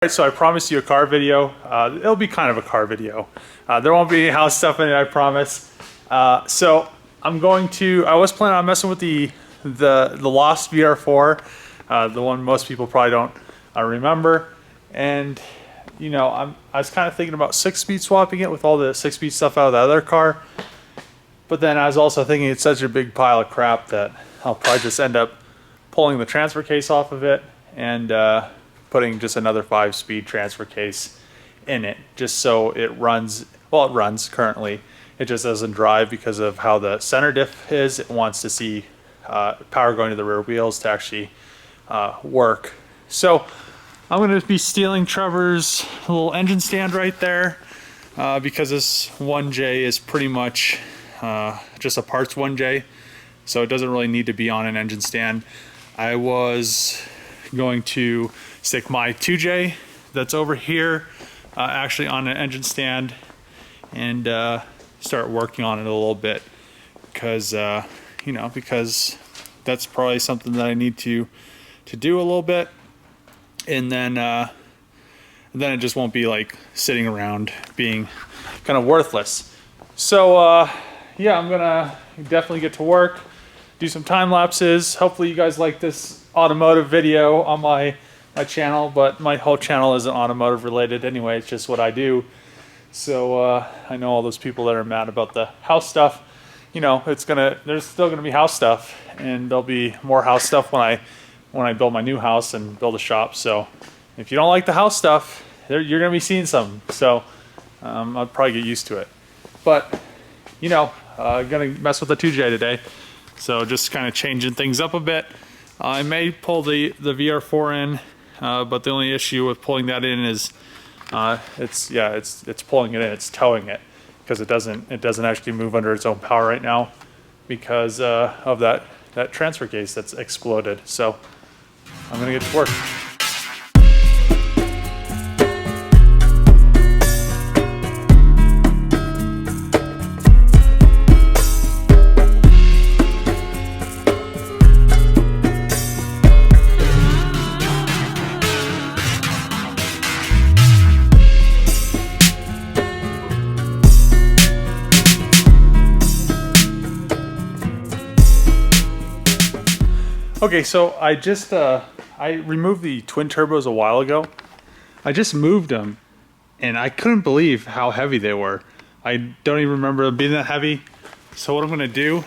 Alright, so I promised you a car video. It'll be kind of a car video. There won't be any house stuff in it, I promise. So I'm going to, I was planning on messing with the lost VR4, the one most people probably don't remember. And you know, I was kind of thinking about 6-speed swapping it with all the 6-speed stuff out of the other car. But then I was also thinking it's such a big pile of crap that I'll probably just end up pulling the transfer case off of it and putting just another 5-speed transfer case in it, just so it runs. Well, it runs currently. It just doesn't drive because of how the center diff is. It wants to see power going to the rear wheels to actually work. So I'm going to be stealing Trevor's little engine stand right there because this 1J is pretty much just a parts 1J, so it doesn't really need to be on an engine stand. I was going to stick my 2J that's over here actually on an engine stand and start working on it a little bit because you know, because that's probably something that I need to do a little bit, and then it just won't be like sitting around being kind of worthless. So yeah, I'm gonna definitely get to work, do some time lapses. Hopefully you guys like this automotive video on my channel, but my whole channel isn't automotive related anyway. It's just what I do. So I know all those people that are mad about the house stuff, you know, there's still gonna be house stuff, and there'll be more house stuff when I build my new house and build a shop. So if you don't like the house stuff, you're gonna be seeing some. So I'll probably get used to it. But you know, gonna mess with the 2J today. So just kind of changing things up a bit. I may pull the VR4 in, but the only issue with pulling that in is it's pulling it in, it's towing it, because it doesn't actually move under its own power right now because of that transfer case that's exploded. So I'm gonna get to work. Okay, so I just I removed the twin turbos a while ago. I just moved them, and I couldn't believe how heavy they were. I don't even remember them being that heavy. So what I'm gonna do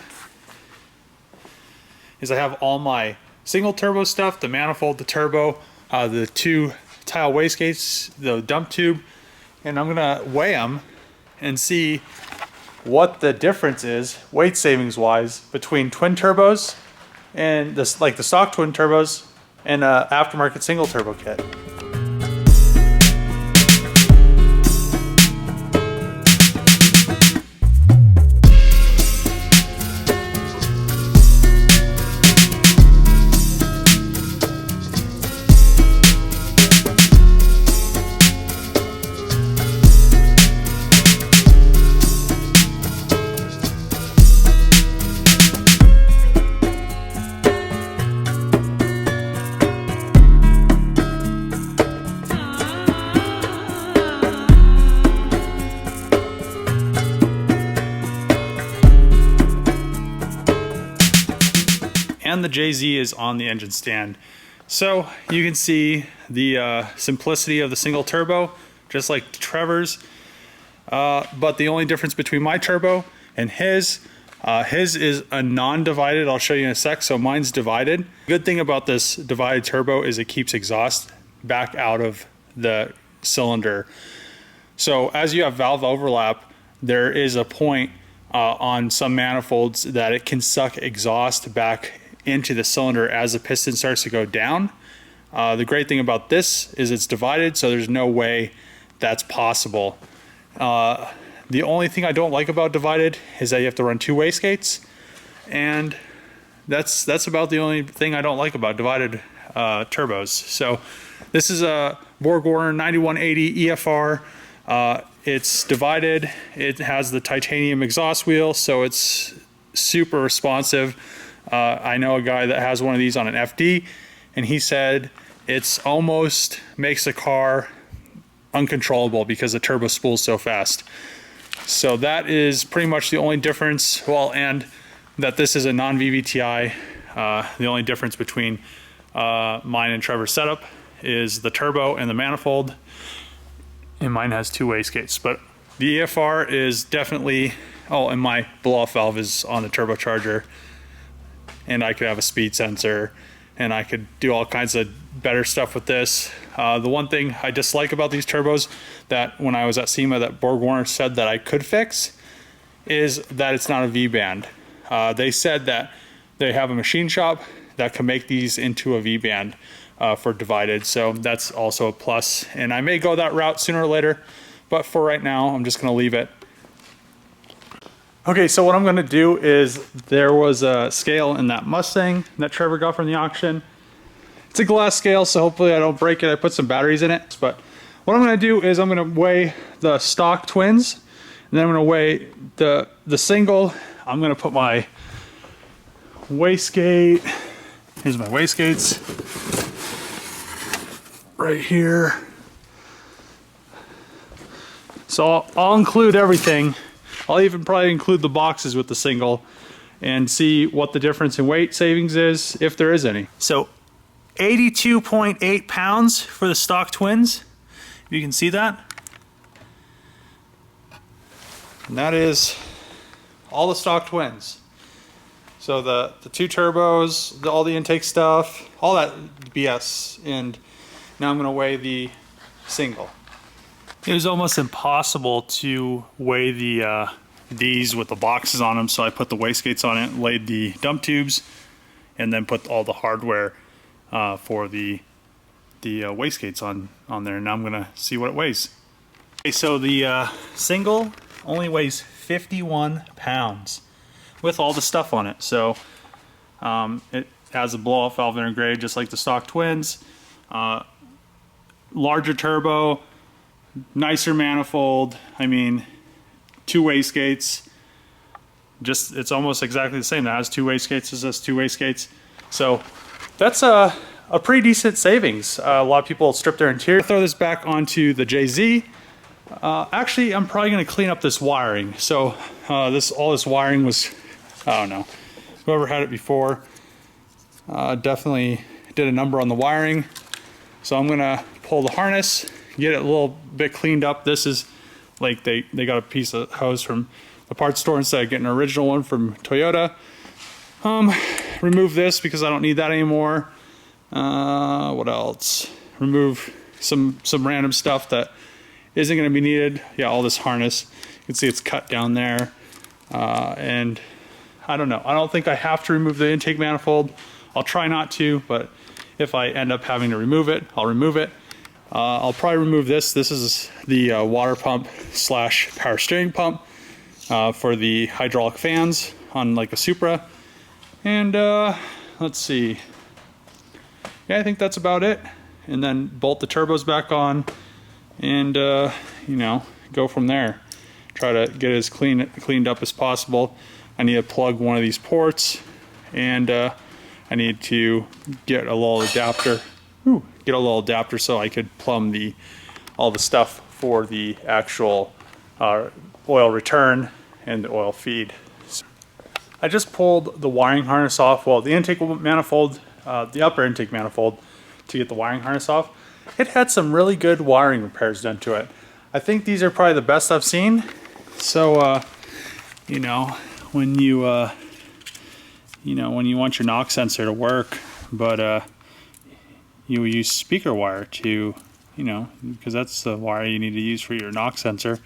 is I have all my single turbo stuff, the manifold, the turbo, the 2 tile wastegates, the dump tube, and I'm gonna weigh them and see what the difference is, weight savings wise, between twin turbos and this, like the stock twin turbos and aftermarket single turbo kit. And the JZ is on the engine stand. So you can see the simplicity of the single turbo, just like Trevor's. But the only difference between my turbo and his is a non-divided. I'll show you in a sec. So mine's divided. Good thing about this divided turbo is it keeps exhaust back out of the cylinder. So as you have valve overlap, there is a point on some manifolds that it can suck exhaust back into the cylinder as the piston starts to go down. The great thing about this is it's divided, so there's no way that's possible. The only thing I don't like about divided is that you have to run 2 wastegates, and that's about the only thing I don't like about divided turbos. So this is a Borgwarner 9180 EFR. It's divided. It has the titanium exhaust wheel, so it's super responsive. I know a guy that has one of these on an FD, and he said it's almost makes the car uncontrollable because the turbo spools so fast. So that is pretty much the only difference. Well, and that this is a non-VVTi. The only difference between mine and Trevor's setup is the turbo and the manifold, and mine has two wastegates. But the EFR is definitely, oh, and my blow-off valve is on the turbocharger, and I could have a speed sensor, and I could do all kinds of better stuff with this. The one thing I dislike about these turbos that when I was at SEMA that Borgwarner said that I could fix is that it's not a V-band. They said that they have a machine shop that can make these into a V-band for divided, so that's also a plus. And I may go that route sooner or later, but for right now, I'm just gonna leave it. Okay, so what I'm gonna do is, there was a scale in that Mustang that Trevor got from the auction. It's a glass scale, so hopefully I don't break it. I put some batteries in it, but what I'm gonna do is I'm gonna weigh the stock twins, and then I'm gonna weigh the single. I'm gonna put my wastegate, here's my wastegates, right here. So I'll include everything. I'll even probably include the boxes with the single and see what the difference in weight savings is, if there is any. So 82.8 pounds for the stock twins, if you can see that. And that is all the stock twins. So the two turbos, all the intake stuff, all that BS. And now I'm gonna weigh the single. It was almost impossible to weigh these with the boxes on them, so I put the wastegates on it, laid the dump tubes, and then put all the hardware for the wastegates on there. And now I'm gonna see what it weighs. Okay, so the single only weighs 51 pounds with all the stuff on it. So it has a blow-off valve integrated just like the stock twins. Larger turbo, nicer manifold. I mean, two wastegates. Just, it's almost exactly the same. That has two wastegates, this has two wastegates. So that's a pretty decent savings. A lot of people strip their interior. Throw this back onto the JZ. Actually, I'm probably going to clean up this wiring. So all this wiring was, I don't know, whoever had it before definitely did a number on the wiring. So I'm going to pull the harness, get it a little bit cleaned up. This is like they got a piece of hose from the parts store instead of getting an original one from Toyota. Remove this because I don't need that anymore. What else? Remove some random stuff that isn't going to be needed. Yeah, all this harness. You can see it's cut down there. And I don't know. I don't think I have to remove the intake manifold. I'll try not to, but if I end up having to remove it, I'll remove it. I'll probably remove this. This is the water pump / power steering pump for the hydraulic fans on like a Supra. And let's see. Yeah, I think that's about it. And then bolt the turbos back on and you know, go from there. Try to get it as cleaned up as possible. I need to plug one of these ports, and I need to get a little adapter. Get a little adapter so I could plumb all the stuff for the actual oil return and the oil feed. So I just pulled the wiring harness off. Well, the intake manifold, the upper intake manifold, to get the wiring harness off. It had some really good wiring repairs done to it. I think these are probably the best I've seen. So you know, when you when you want your knock sensor to work, but you use speaker wire to, because that's the wire you need to use for your knock sensor.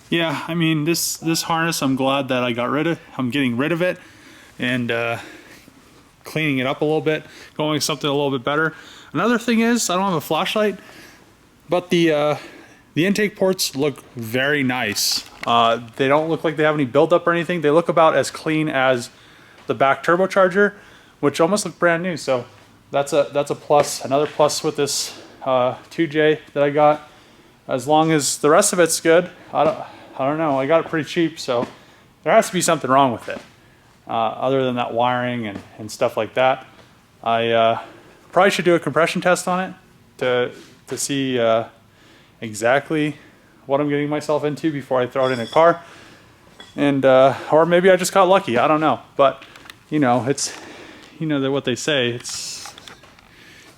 Yeah, I mean, this harness, I'm glad that I got rid of. I'm getting rid of it and cleaning it up a little bit, going with something a little bit better. Another thing is, I don't have a flashlight, but the intake ports look very nice. They don't look like they have any buildup or anything. They look about as clean as the back turbocharger, which almost look brand new. So that's a plus. Another plus with this 2J that I got. As long as the rest of it's good, I don't know. I got it pretty cheap, so there has to be something wrong with it. Other than that wiring and stuff like that, I probably should do a compression test on it to see exactly what I'm getting myself into before I throw it in a car. And or maybe I just got lucky. I don't know. But you know, it's that what they say. It's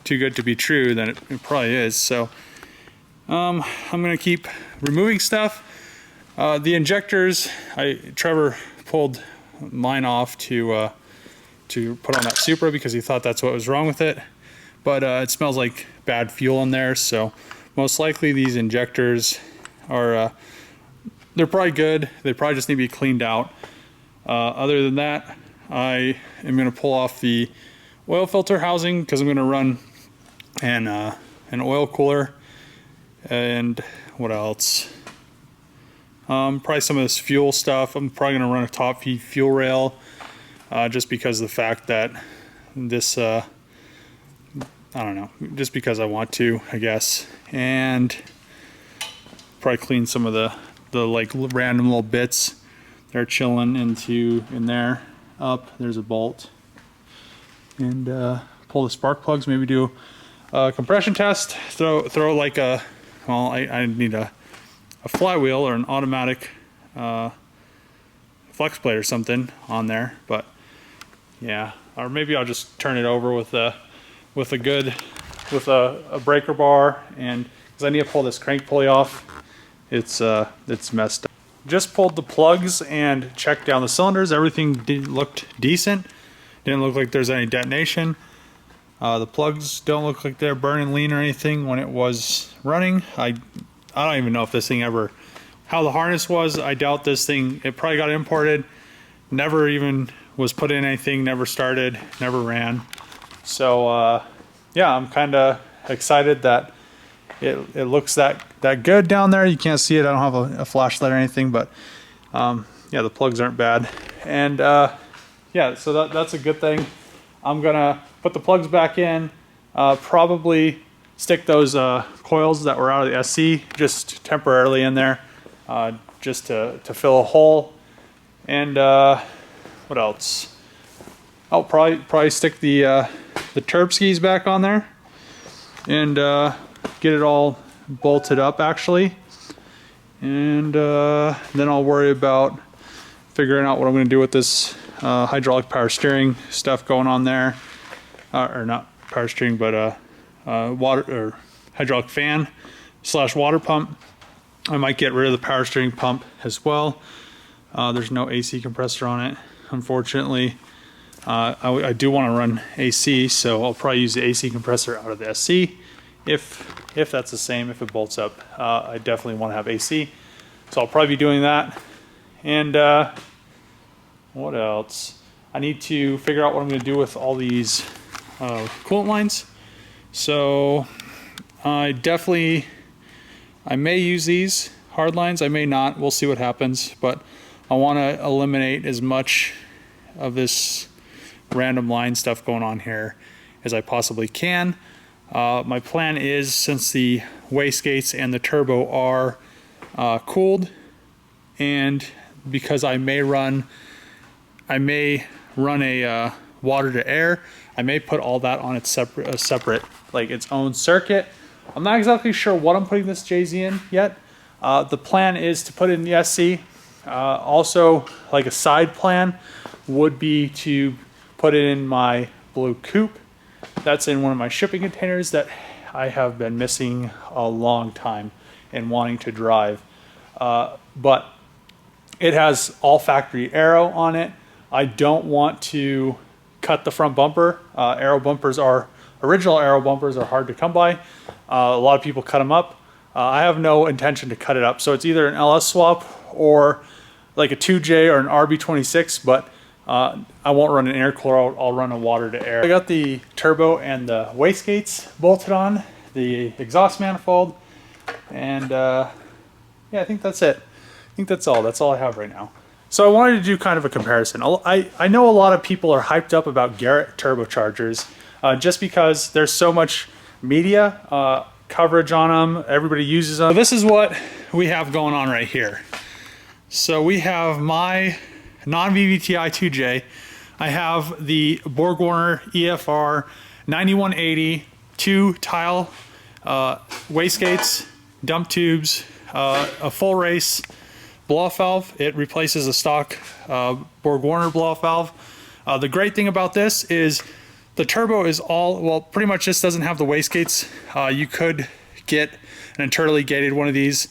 too good to be true. Then it probably is. So I'm gonna keep removing stuff. The injectors, Trevor pulled mine off to put on that Supra because he thought that's what was wrong with it. But it smells like bad fuel in there, so most likely these injectors are they're probably good. They probably just need to be cleaned out. Other than that, I am going to pull off the oil filter housing because I'm going to run an oil cooler. And what else? Probably some of this fuel stuff. I'm probably going to run a top feed fuel rail just because of the fact that this, I don't know, just because I want to, I guess. And probably clean some of the like random little bits that are chilling in there. Up there's a bolt, and pull the spark plugs. Maybe do a compression test. Throw like a, well, I need a flywheel or an automatic flex plate or something on there. But yeah, or maybe I'll just turn it over with a breaker bar, and because I need to pull this crank pulley off. It's messed up. Just pulled the plugs and checked down the cylinders. Everything looked decent. Didn't look like there's any detonation. The plugs don't look like they're burning lean or anything when it was running. I don't even know if this thing ever, how the harness was. I doubt this thing, it probably got imported. Never even was put in anything, never started, never ran. So yeah, I'm kind of excited that it looks that good down there. You can't see it. I don't have a flashlight or anything, but yeah, the plugs aren't bad. And yeah, so that's a good thing. I'm gonna put the plugs back in, probably stick those coils that were out of the SC just temporarily in there, just to fill a hole. And what else? I'll probably stick the turb skis back on there and get it all bolted up actually, and then I'll worry about figuring out what I'm going to do with this hydraulic power steering stuff going on there, or not power steering, but water or hydraulic fan / water pump. I might get rid of the power steering pump as well. There's no AC compressor on it, unfortunately. I do want to run AC, so I'll probably use the AC compressor out of the SC. If that's the same, if it bolts up, I definitely want to have AC. So I'll probably be doing that. And what else? I need to figure out what I'm going to do with all these coolant lines. So I may use these hard lines, I may not. We'll see what happens. But I want to eliminate as much of this random line stuff going on here as I possibly can. My plan is, since the wastegates and the turbo are cooled, and because I may run a water to air, I may put all that on its separate, like its own circuit. I'm not exactly sure what I'm putting this JZ in yet. The plan is to put it in the SC. Also, like a side plan would be to put it in my blue coupe. That's in one of my shipping containers that I have been missing a long time and wanting to drive. But it has all factory aero on it. I don't want to cut the front bumper. Original aero bumpers are hard to come by. A lot of people cut them up. I have no intention to cut it up. So it's either an LS swap or like a 2J or an RB26, but I won't run an intercooler. I'll run a water to air. I got the turbo and the wastegates bolted on, the exhaust manifold, and yeah, I think that's it. I think that's all. That's all I have right now. So I wanted to do kind of a comparison. I know a lot of people are hyped up about Garrett turbochargers just because there's so much media coverage on them. Everybody uses them. So this is what we have going on right here. So we have my non-VVTi 2J. I have the Borgwarner EFR 9180, 2 tile wastegates, dump tubes, a full race blow-off valve. It replaces a stock Borgwarner blow-off valve. The great thing about this is the turbo is all, well, pretty much just doesn't have the wastegates. You could get an internally gated one of these.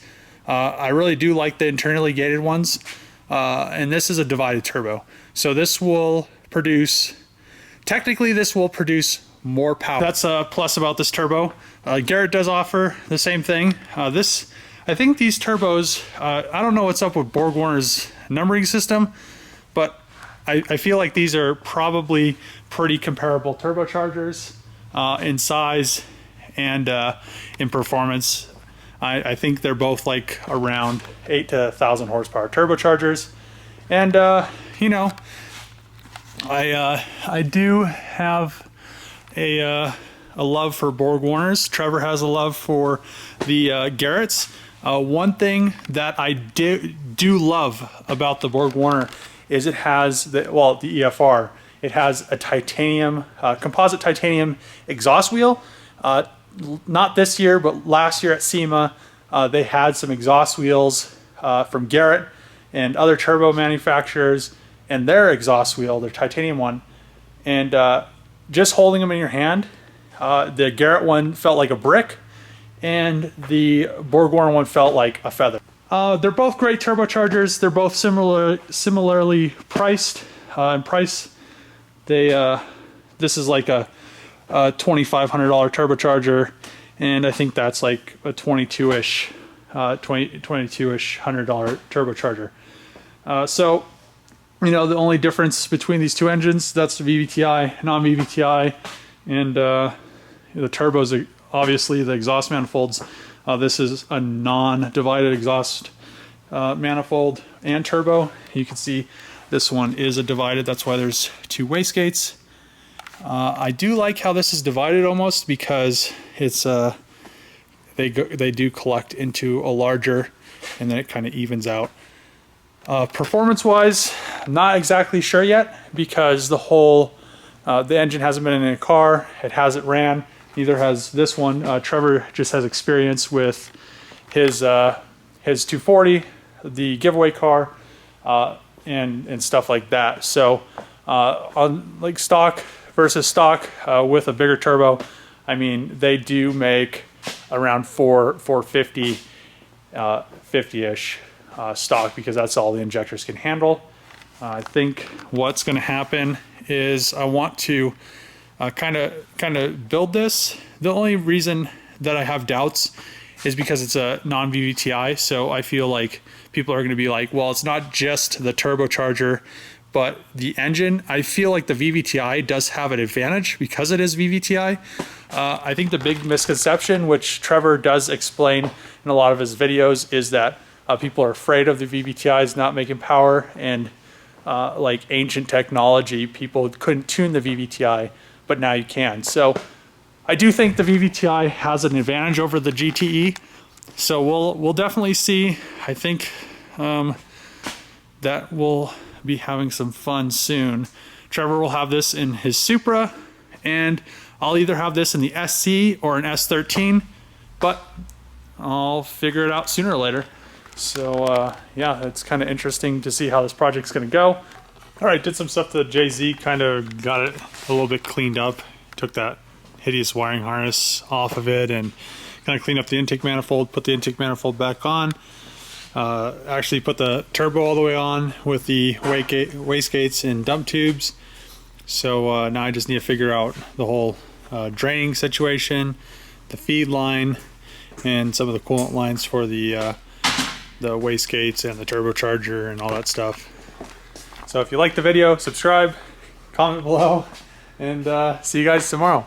I really do like the internally gated ones. And this is a divided turbo. So this will produce, technically this will produce more power. That's a plus about this turbo. Garrett does offer the same thing. I think these turbos, I don't know what's up with Borgwarner's numbering system, but I feel like these are probably pretty comparable turbochargers in size and in performance. I think they're both like around 8 to 1,000 horsepower turbochargers. And, you know, I do have a love for Borgwarners. Trevor has a love for the Garretts. One thing that I do love about the Borgwarner is it has the EFR. It has a titanium, composite titanium exhaust wheel. Not this year, but last year at SEMA, they had some exhaust wheels from Garrett and other turbo manufacturers, and their exhaust wheel, their titanium one, and just holding them in your hand, the Garrett one felt like a brick, and the Borgwarner one felt like a feather. They're both great turbochargers. They're both similarly priced. In price, this is like a $2,500 turbocharger, and I think that's like a $22-ish $100 turbocharger. So, you know, the only difference between these two engines, that's the VVTi, non-VVTi, and the turbos are obviously the exhaust manifolds. This is a non-divided exhaust manifold and turbo. You can see this one is a divided, that's why there's 2 wastegates. I do like how this is divided almost, because it's they do collect into a larger, and then it kind of evens out. Performance-wise, not exactly sure yet, because the engine hasn't been in a car. It hasn't ran. Neither has this one. Trevor just has experience with his 240, the giveaway car, and stuff like that. So on like stock versus stock with a bigger turbo, I mean, they do make around 450, 50-ish stock, because that's all the injectors can handle. I think what's going to happen is I want to kind of build this. The only reason that I have doubts is because it's a non-VVTi, so I feel like people are going to be like, well, it's not just the turbocharger, but the engine. I feel like the VVTi does have an advantage because it is VVTi. I think the big misconception, which Trevor does explain in a lot of his videos, is that people are afraid of the VVTis not making power, and like ancient technology, people couldn't tune the VVTi, but now you can. So I do think the VVTi has an advantage over the GTE. So we'll definitely see. I think that we'll be having some fun soon. Trevor will have this in his Supra, and I'll either have this in the SC or an S13, but I'll figure it out sooner or later. So yeah, it's kind of interesting to see how this project's going to go. All right, did some stuff to the JZ, kind of got it a little bit cleaned up. Took that hideous wiring harness off of it and kind of cleaned up the intake manifold, put the intake manifold back on. Actually put the turbo all the way on with the wastegates and dump tubes. So now I just need to figure out the whole draining situation, the feed line, and some of the coolant lines for the wastegates and the turbocharger and all that stuff. So if you like the video, subscribe, comment below, and see you guys tomorrow.